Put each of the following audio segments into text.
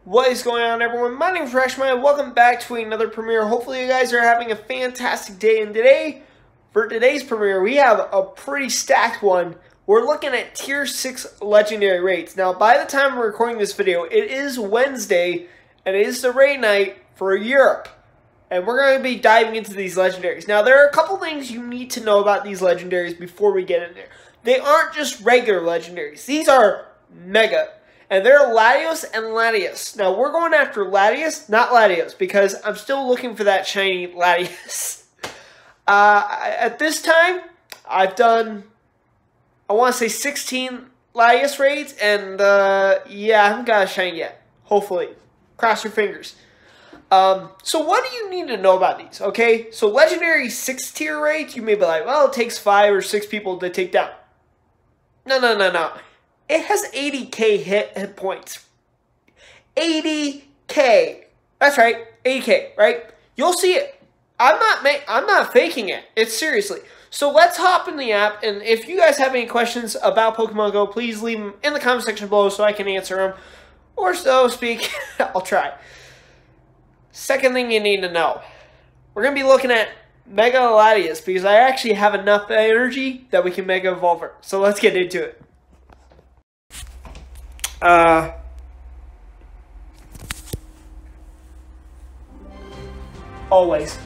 What is going on, everyone? My name is Rashman. Welcome back to another premiere. Hopefully you guys are having a fantastic day. And today, for today's premiere, we have a pretty stacked one. We're looking at Tier 6 Legendary raids. Now, by the time we're recording this video, it is Wednesday, and it is the raid night for Europe. And we're going to be diving into these Legendaries. Now, there are a couple things you need to know about these Legendaries before we get in there. They aren't just regular Legendaries. These are Mega. And they're Latios and Latios. Now, we're going after Latios, not Latios, because I'm still looking for that shiny Latios. At this time, I've done, I want to say 16 Latios raids, and yeah, I haven't got a shiny yet. Hopefully. Cross your fingers. So what do you need to know about these, okay? So Legendary 6 tier raids, you may be like, well, it takes 5 or 6 people to take down. No. It has 80k hit points. 80k. That's right, 80k, right? You'll see it. I'm not faking it. It's seriously. So let's hop in the app, and if you guys have any questions about Pokemon Go, please leave them in the comment section below so I can answer them. Or so to speak, I'll try. Second thing you need to know. We're going to be looking at Mega Latios because I actually have enough energy that we can Mega Evolve her. So let's get into it. Always.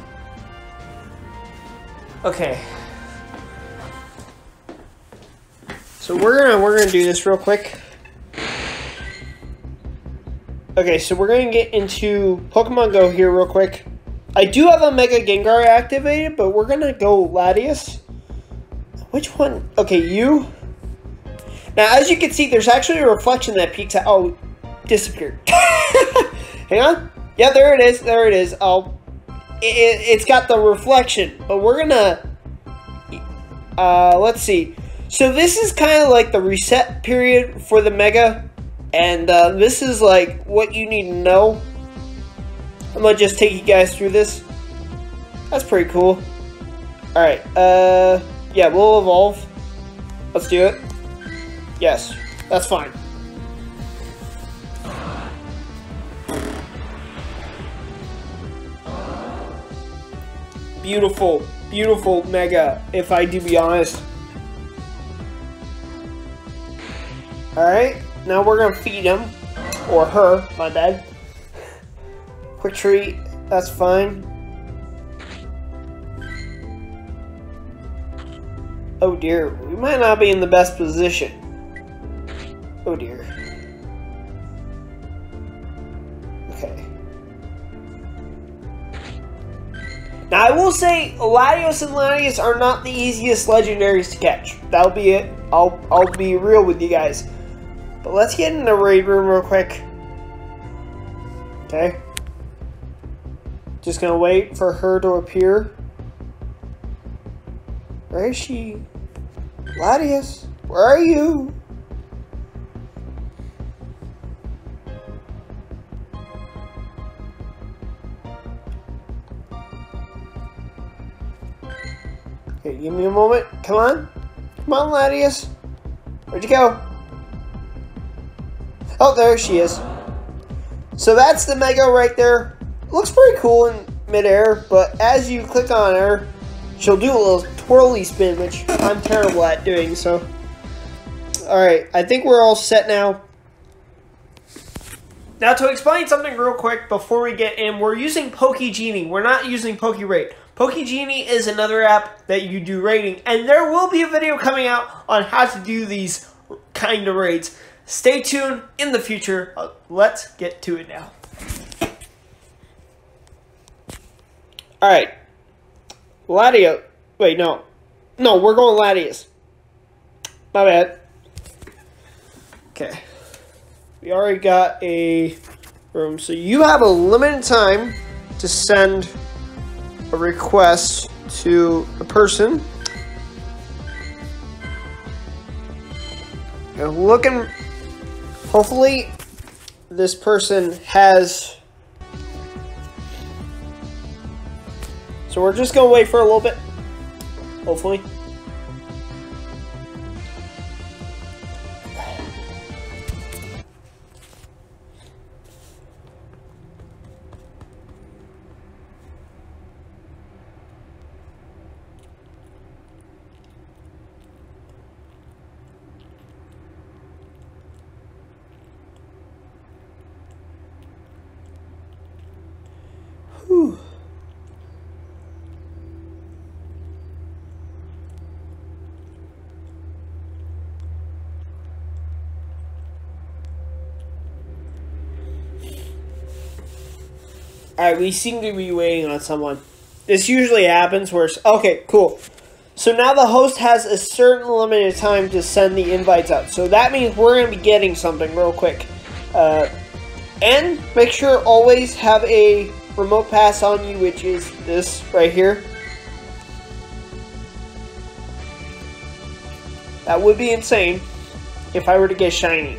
Okay. So we're gonna do this real quick. Okay, so we're gonna get into Pokemon Go here real quick. I do have a Mega Gengar activated, but we're gonna go Latios. Which one? Okay, you. Now, as you can see, there's actually a reflection that peeks out. Oh, disappeared. Hang on. Yeah, there it is. There it is. Oh, it's got the reflection. But we're gonna. Let's see. So this is kind of like the reset period for the Mega, and this is like what you need to know. I'm gonna just take you guys through this. That's pretty cool. All right. Yeah, we'll evolve. Let's do it. Yes, that's fine. Beautiful, beautiful Mega, if I do be honest. Alright, now we're gonna feed him. Or her, my bad. Quick treat, that's fine. Oh dear, we might not be in the best position. Oh dear. Okay. Now I will say Latios and Latios are not the easiest Legendaries to catch. That'll be it. I'll be real with you guys. But let's get in the raid room real quick. Okay. Just gonna wait for her to appear. Where is she? Latios, where are you? Okay, give me a moment. Come on. Come on, Latios. Where'd you go? Oh, there she is. So that's the Mega right there. Looks pretty cool in midair, but as you click on her, she'll do a little twirly spin, which I'm terrible at doing, so. Alright, I think we're all set now. Now, to explain something real quick before we get in, we're using PokeGenie. We're not using PokeRate. PokeGenie is another app that you do raiding, and there will be a video coming out on how to do these kind of raids. Stay tuned in the future. Let's get to it now. Alright. Latios. Wait, no. No, we're going Latios. My bad. Okay. We already got a room. So you have a limited time to send a request to a person. And looking, hopefully this person has. So we're just gonna wait for a little bit. Hopefully. Alright, we seem to be waiting on someone. This usually happens where... Okay, cool. So now the host has a certain limited time to send the invites out. So that means we're going to be getting something real quick. And make sure always have a remote pass on you, which is this right here. That would be insane if I were to get shiny.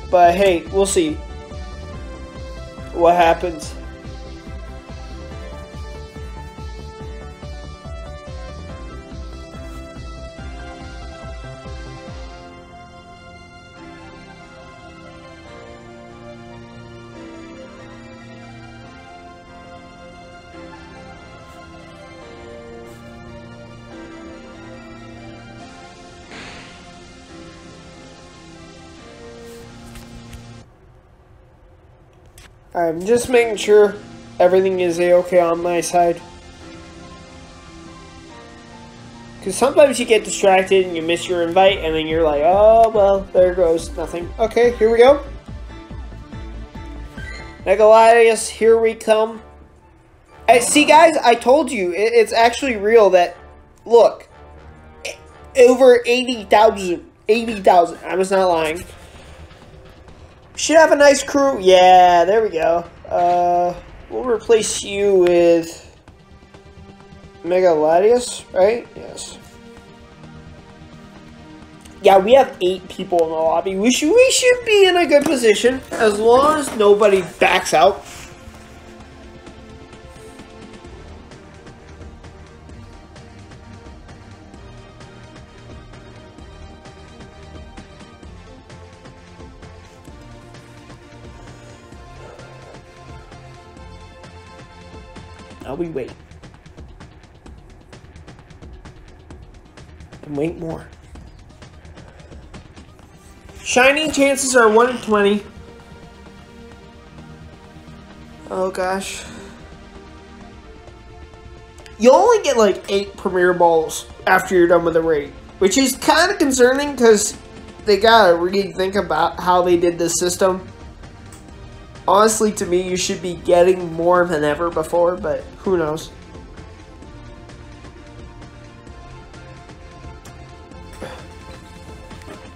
But hey, we'll see what happens. I'm just making sure everything is a-okay on my side. Because sometimes you get distracted and you miss your invite and then you're like, oh, well, there goes nothing. Okay, here we go. Legendaries, here we come. Hey, see, guys, I told you, it's actually real that, look, over 80,000, I was not lying. Should have a nice crew. Yeah, there we go. We'll replace you with Legendaries, right? Yes. Yeah, we have 8 people in the lobby. We should be in a good position as long as nobody backs out. Now we wait. And wait more. Shiny chances are 1 in 20. Oh gosh. You only get like 8 Premier Balls after you're done with the raid. Which is kind of concerning because they gotta really think about how they did this system. Honestly, to me, you should be getting more than ever before, but who knows?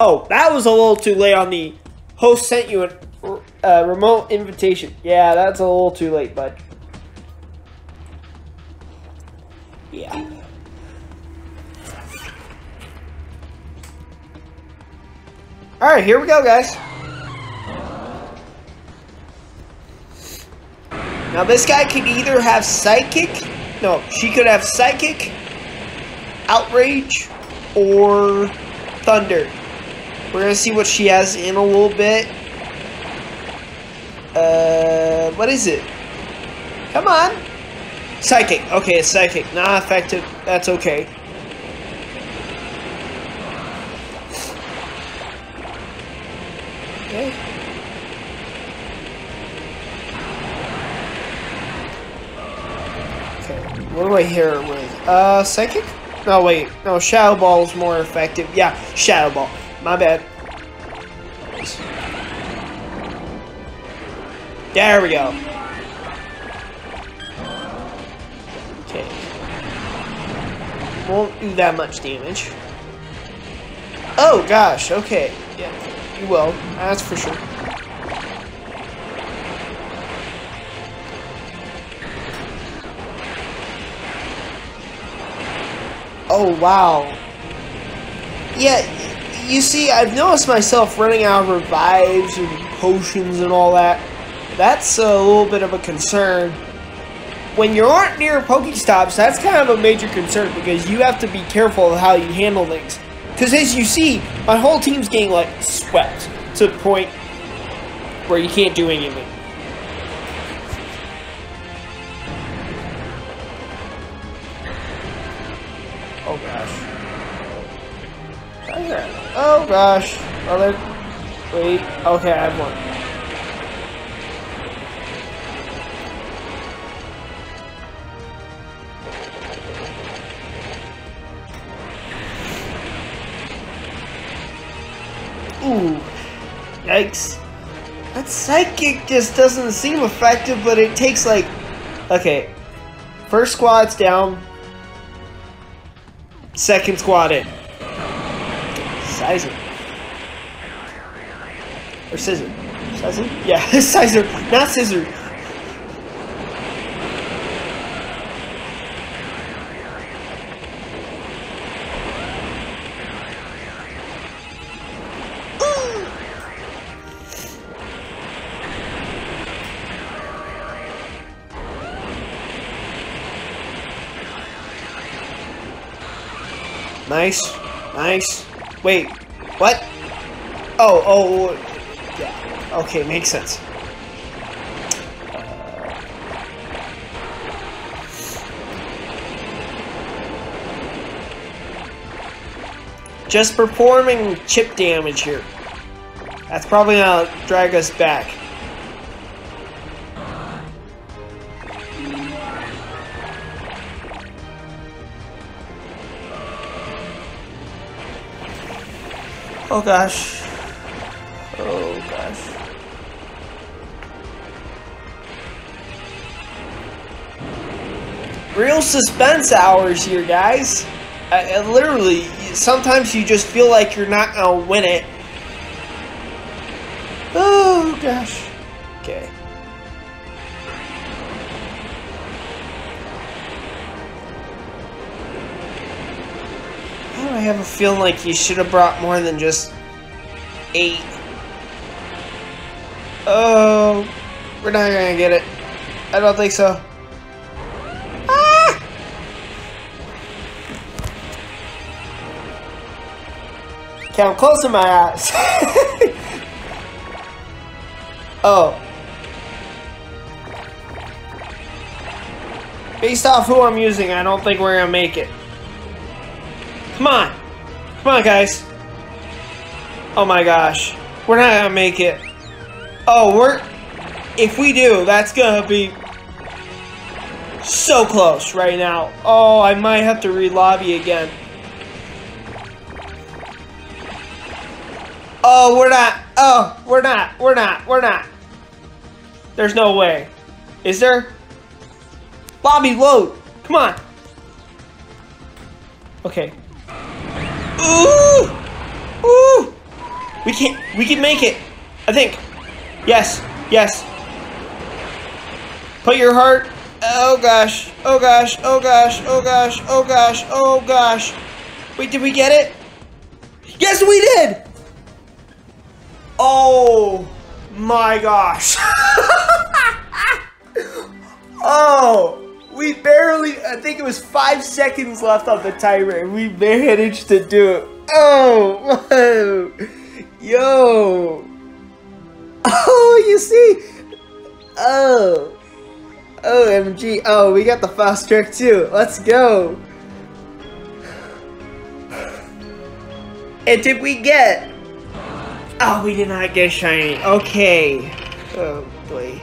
Oh, that was a little too late on the host sent you a remote invitation. Yeah, that's a little too late, bud. Yeah. Alright, here we go, guys. Now this guy could either have Psychic, no, she could have Psychic, Outrage, or Thunder. We're going to see what she has in a little bit. What is it? Come on. Psychic. Okay, it's Psychic. Not effective. That's okay. Okay. What do I hear it with? Psychic? No, wait. No, Shadow Ball is more effective. Yeah, Shadow Ball. My bad. There we go. Okay. Won't do that much damage. Oh, gosh. Okay. Yeah, you will. That's for sure. Oh, wow. Yeah, you see, I've noticed myself running out of revives and potions and all that. That's a little bit of a concern. When you aren't near Pokestops, that's kind of a major concern because you have to be careful of how you handle things. Because as you see, my whole team's getting, like, swept to the point where you can't do anything. Oh gosh. Oh gosh. Other. Wait. Okay, I have one. Ooh. Yikes. That Psychic just doesn't seem effective, but it takes like Okay. First squad's down. Second squad in. Sizer. Or scissor. Scissor? Yeah, scissor. Not scissor. Nice. Nice. Wait. What? Oh. Yeah. Okay, makes sense. Just performing chip damage here. That's probably gonna drag us back. Oh gosh. Oh gosh. Real suspense hours here, guys. Literally, sometimes you just feel like you're not gonna win it. Oh gosh. Okay. I have a feeling like you should have brought more than just 8. Oh, we're not gonna get it. I don't think so. Ah! Okay, I'm closing my eyes. Oh. Based off who I'm using, I don't think we're gonna make it. Come on. Come on, guys. Oh my gosh. We're not gonna make it. Oh, if we do, that's gonna be so close right now. Oh, I might have to re-lobby again. Oh, we're not. Oh, we're not. There's no way. Is there? Lobby load. Come on. Okay. Ooh! Ooh! We can make it. I think. Yes. Yes. Put your heart. Oh gosh. Oh gosh. Oh gosh. Oh gosh. Oh gosh. Oh gosh. Wait, did we get it? Yes, we did! Oh my gosh. Oh. We barely, I think it was 5 seconds left on the timer, and we managed to do it. Oh, whoa. Yo. Oh, you see? Oh. OMG. Oh, we got the fast track too. Let's go. And did we get? Oh, we did not get shiny. Okay. Oh, boy.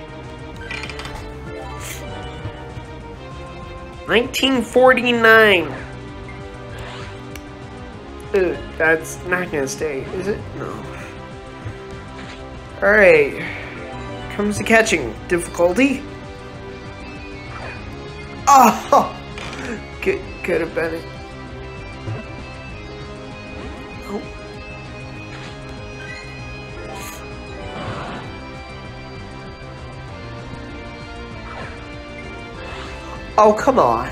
1949. Ooh, that's not gonna stay, is it? No. Alright. Comes the catching difficulty. Oh! Could have been it. Oh. Oh, come on.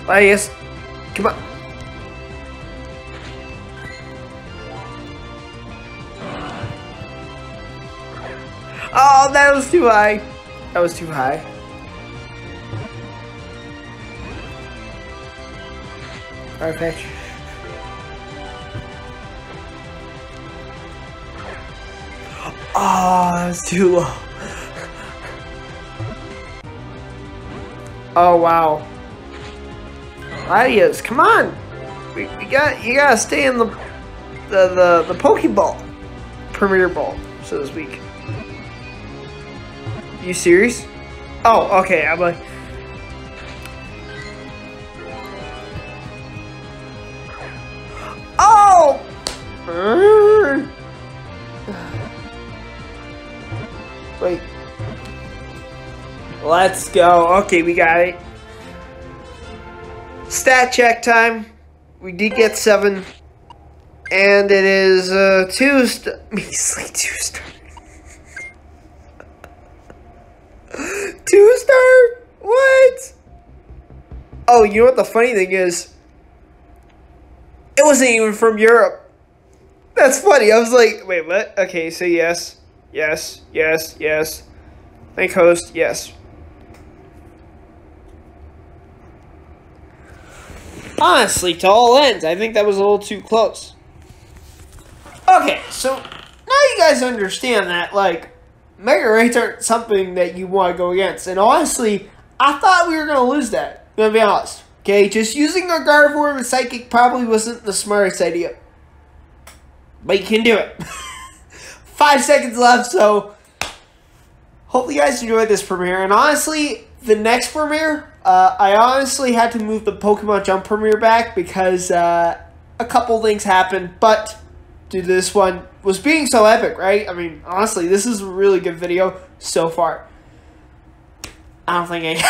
Yes. Come on. Oh, that was too high. That was too high. Perfect. Oh, that was too low. Oh wow. Adios, come on. You gotta stay in the Pokeball. Premier Ball, so to speak. You serious? Oh, okay, I'm like oh! Wait. Let's go. Okay, we got it. Stat check time. We did get 7. And it is 2 measly 2-star. 2-star? What? Oh, you know what the funny thing is? It wasn't even from Europe. That's funny. I was like, wait, what? Okay, say yes. Yes, yes, yes. Thank host, yes. Honestly, to all ends, I think that was a little too close. Okay, so now you guys understand that, like, Mega Rates aren't something that you want to go against. And honestly, I thought we were going to lose that. I'm going to be honest. Okay, just using a Gardevoir with Psychic probably wasn't the smartest idea. But you can do it. 5 seconds left, so hopefully you guys enjoyed this premiere. And honestly, the next premiere, I honestly had to move the Pokemon Jump premiere back because a couple things happened. But dude, this one was being so epic, right? I mean, honestly, this is a really good video so far. I don't think I...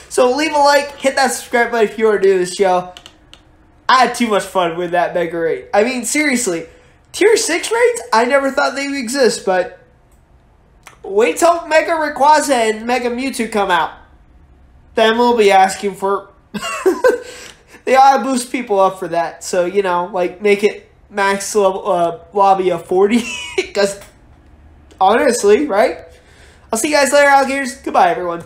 So leave a like, hit that subscribe button if you are new to the show. I had too much fun with that Mega Rate. I mean, seriously, Tier 6 rates, I never thought they would exist, but wait till Mega Rayquaza and Mega Mewtwo come out. Then we'll be asking for... They ought to boost people up for that. So, you know, like, make it max level, lobby of 40. Because, honestly, right? I'll see you guys later, alligators. Goodbye, everyone.